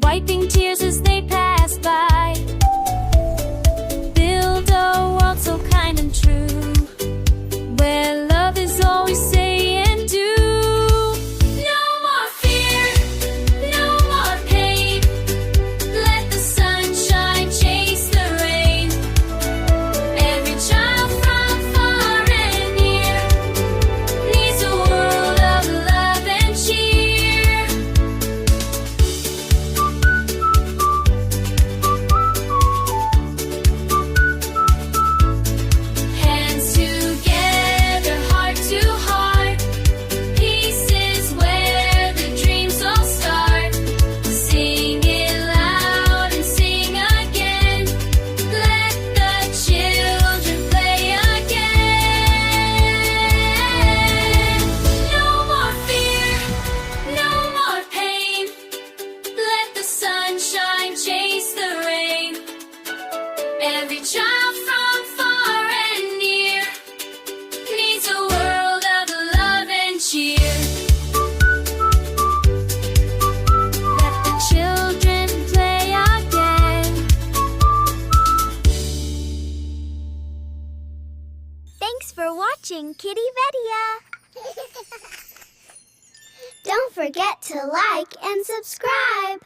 wiping tears as they pass by. Build a world so kind and true, where love is all we say and do. No more fear, no more pain. Let the sunshine chase the rain. Every child from far and near needs a world of love and cheer. Hands together, heart to heart. Peace is where the dreams all start. Sing it loud and sing again. Let the children play again. No more fear, no more pain. Let the sunshine chase the rain. Every child from far and near needs a world of love and cheer. Let the children play again. Thanks for watching Kittypedia. Don't forget to like and subscribe.